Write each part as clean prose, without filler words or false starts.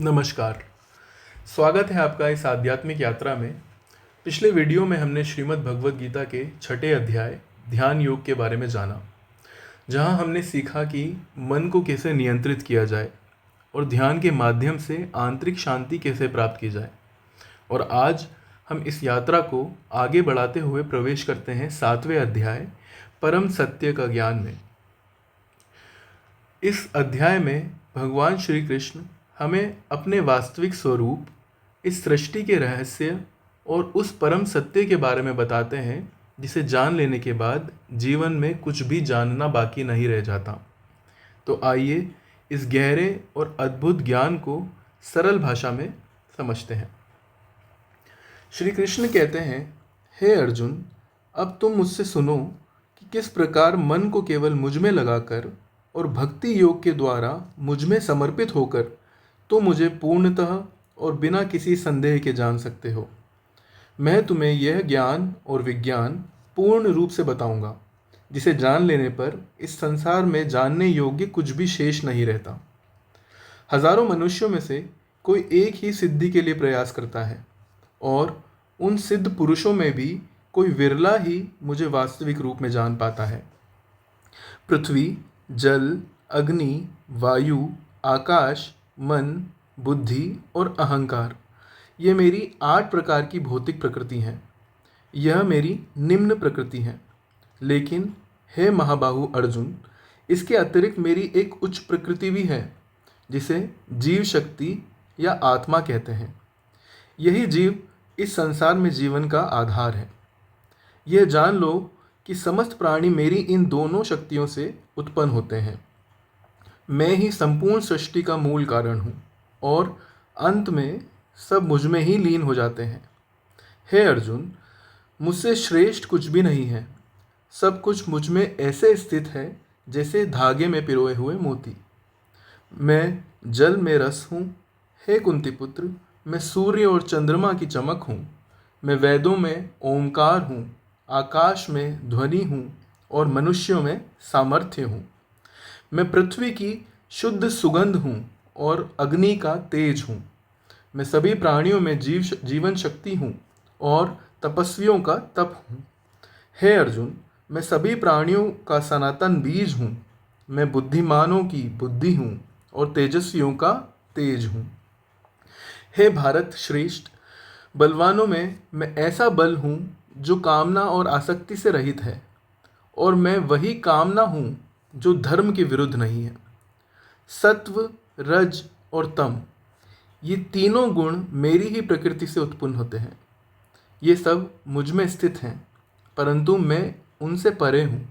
नमस्कार। स्वागत है आपका इस आध्यात्मिक यात्रा में। पिछले वीडियो में हमने श्रीमद् भगवद गीता के छठे अध्याय ध्यान योग के बारे में जाना, जहां हमने सीखा कि मन को कैसे नियंत्रित किया जाए और ध्यान के माध्यम से आंतरिक शांति कैसे प्राप्त की जाए। और आज हम इस यात्रा को आगे बढ़ाते हुए प्रवेश करते हैं सातवें अध्याय परम सत्य का ज्ञान में। इस अध्याय में भगवान श्री कृष्ण हमें अपने वास्तविक स्वरूप, इस सृष्टि के रहस्य और उस परम सत्य के बारे में बताते हैं जिसे जान लेने के बाद जीवन में कुछ भी जानना बाकी नहीं रह जाता। तो आइए इस गहरे और अद्भुत ज्ञान को सरल भाषा में समझते हैं। श्री कृष्ण कहते हैं, हे अर्जुन, अब तुम मुझसे सुनो कि किस प्रकार मन को केवल मुझ में लगाकर और भक्ति योग के द्वारा मुझ में समर्पित होकर तुम मुझे पूर्णतः और बिना किसी संदेह के जान सकते हो। मैं तुम्हें यह ज्ञान और विज्ञान पूर्ण रूप से बताऊंगा, जिसे जान लेने पर इस संसार में जानने योग्य कुछ भी शेष नहीं रहता। हजारों मनुष्यों में से कोई एक ही सिद्धि के लिए प्रयास करता है, और उन सिद्ध पुरुषों में भी कोई विरला ही मुझे वास्तविक रूप में जान पाता है। पृथ्वी, जल, अग्नि, वायु, आकाश, मन, बुद्धि और अहंकार, ये मेरी 8 प्रकार की भौतिक प्रकृति हैं। यह मेरी निम्न प्रकृति है। लेकिन हे महाबाहु अर्जुन, इसके अतिरिक्त मेरी एक उच्च प्रकृति भी है, जिसे जीव शक्ति या आत्मा कहते हैं। यही जीव इस संसार में जीवन का आधार है। यह जान लो कि समस्त प्राणी मेरी इन दोनों शक्तियों से उत्पन्न होते हैं। मैं ही संपूर्ण सृष्टि का मूल कारण हूँ, और अंत में सब मुझ में ही लीन हो जाते हैं। हे अर्जुन, मुझसे श्रेष्ठ कुछ भी नहीं है। सब कुछ मुझ में ऐसे स्थित है जैसे धागे में पिरोए हुए मोती। मैं जल में रस हूँ। हे कुंती पुत्र, मैं सूर्य और चंद्रमा की चमक हूँ। मैं वेदों में ओंकार हूँ, आकाश में ध्वनि हूँ, और मनुष्यों में सामर्थ्य हूँ। मैं पृथ्वी की शुद्ध सुगंध हूँ और अग्नि का तेज हूँ। मैं सभी प्राणियों में जीवन शक्ति हूँ और तपस्वियों का तप हूँ। हे अर्जुन, मैं सभी प्राणियों का सनातन बीज हूँ। मैं बुद्धिमानों की बुद्धि हूँ और तेजस्वियों का तेज हूँ। हे भारत श्रेष्ठ, बलवानों में मैं ऐसा बल हूँ जो कामना और आसक्ति से रहित है, और मैं वही कामना हूँ जो धर्म के विरुद्ध नहीं है। सत्व, रज और तम, ये तीनों गुण मेरी ही प्रकृति से उत्पन्न होते हैं। ये सब मुझ में स्थित हैं, परंतु मैं उनसे परे हूँ।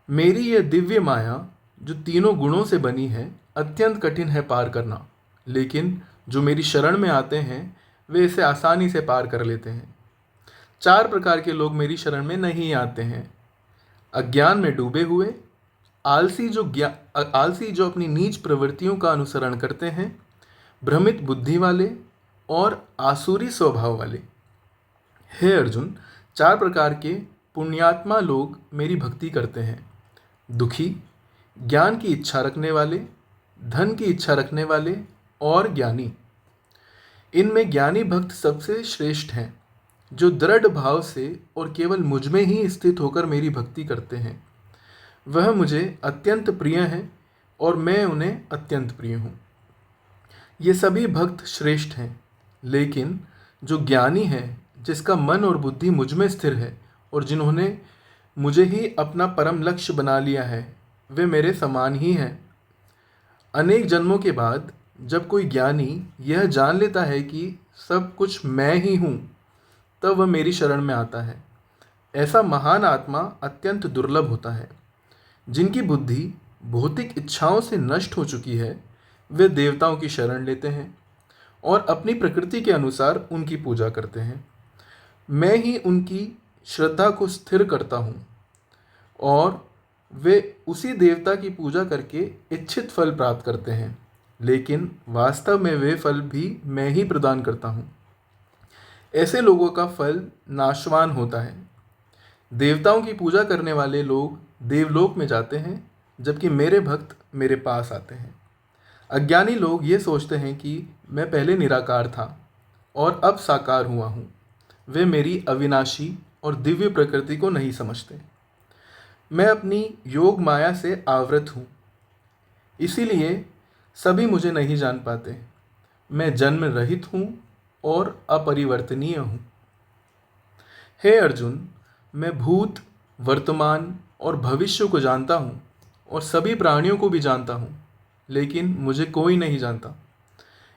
मेरी यह दिव्य माया जो तीनों गुणों से बनी है, अत्यंत कठिन है पार करना, लेकिन जो मेरी शरण में आते हैं वे इसे आसानी से पार कर लेते हैं। 4 प्रकार के लोग मेरी शरण में नहीं आते हैं। अज्ञान में डूबे हुए, आलसी जो अपनी नीच प्रवृत्तियों का अनुसरण करते हैं, भ्रमित बुद्धि वाले, और आसुरी स्वभाव वाले। हे अर्जुन, 4 प्रकार के पुण्यात्मा लोग मेरी भक्ति करते हैं। दुखी, ज्ञान की इच्छा रखने वाले, धन की इच्छा रखने वाले, और ज्ञानी। इनमें ज्ञानी भक्त सबसे श्रेष्ठ हैं, जो दृढ़ भाव से और केवल मुझ में ही स्थित होकर मेरी भक्ति करते हैं। वह मुझे अत्यंत प्रिय हैं और मैं उन्हें अत्यंत प्रिय हूँ। ये सभी भक्त श्रेष्ठ हैं, लेकिन जो ज्ञानी है, जिसका मन और बुद्धि मुझ में स्थिर है और जिन्होंने मुझे ही अपना परम लक्ष्य बना लिया है, वे मेरे समान ही हैं। अनेक जन्मों के बाद जब कोई ज्ञानी यह जान लेता है कि सब कुछ मैं ही हूँ, तब वह मेरी शरण में आता है। ऐसा महान आत्मा अत्यंत दुर्लभ होता है। जिनकी बुद्धि भौतिक इच्छाओं से नष्ट हो चुकी है, वे देवताओं की शरण लेते हैं और अपनी प्रकृति के अनुसार उनकी पूजा करते हैं। मैं ही उनकी श्रद्धा को स्थिर करता हूँ, और वे उसी देवता की पूजा करके इच्छित फल प्राप्त करते हैं, लेकिन वास्तव में वे फल भी मैं ही प्रदान करता हूँ। ऐसे लोगों का फल नाशवान होता है। देवताओं की पूजा करने वाले लोग देवलोक में जाते हैं, जबकि मेरे भक्त मेरे पास आते हैं। अज्ञानी लोग ये सोचते हैं कि मैं पहले निराकार था और अब साकार हुआ हूँ। वे मेरी अविनाशी और दिव्य प्रकृति को नहीं समझते। मैं अपनी योग माया से आवृत हूँ, इसीलिए सभी मुझे नहीं जान पाते। मैं जन्म रहित हूँ और अपरिवर्तनीय हूँ। हे अर्जुन, मैं भूत, वर्तमान और भविष्य को जानता हूँ और सभी प्राणियों को भी जानता हूँ, लेकिन मुझे कोई नहीं जानता।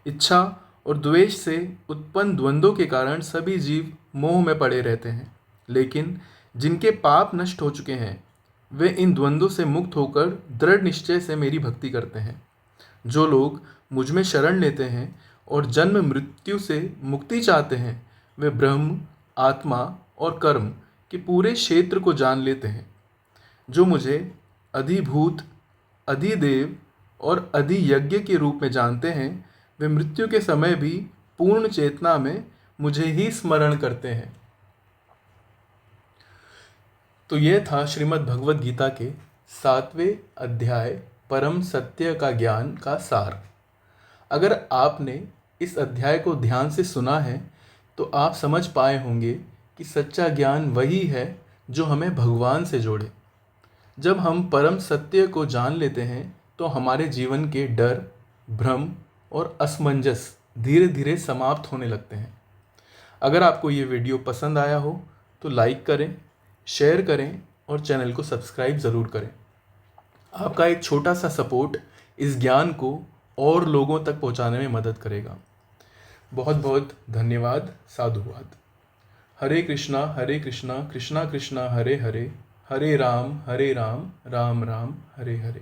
इच्छा और द्वेष से उत्पन्न द्वंद्वों के कारण सभी जीव मोह में पड़े रहते हैं, लेकिन जिनके पाप नष्ट हो चुके हैं वे इन द्वंद्वों से मुक्त होकर दृढ़ निश्चय से मेरी भक्ति करते हैं। जो लोग मुझ में शरण लेते हैं और जन्म मृत्यु से मुक्ति चाहते हैं वे ब्रह्म, आत्मा और कर्म के पूरे क्षेत्र को जान लेते हैं। जो मुझे अधिभूत, अधिदेव और अधियज्ञ के रूप में जानते हैं वे मृत्यु के समय भी पूर्ण चेतना में मुझे ही स्मरण करते हैं। तो यह था श्रीमद् भगवद गीता के 7वें अध्याय परम सत्य का ज्ञान का सार। अगर आपने इस अध्याय को ध्यान से सुना है तो आप समझ पाए होंगे कि सच्चा ज्ञान वही है जो हमें भगवान से जोड़े। जब हम परम सत्य को जान लेते हैं तो हमारे जीवन के डर, भ्रम और असमंजस धीरे धीरे समाप्त होने लगते हैं। अगर आपको ये वीडियो पसंद आया हो तो लाइक करें, शेयर करें और चैनल को सब्सक्राइब ज़रूर करें। आपका एक छोटा सा सपोर्ट इस ज्ञान को और लोगों तक पहुंचाने में मदद करेगा। बहुत बहुत धन्यवाद। साधुवाद। हरे कृष्णा कृष्णा कृष्णा हरे हरे, हरे राम राम राम हरे हरे।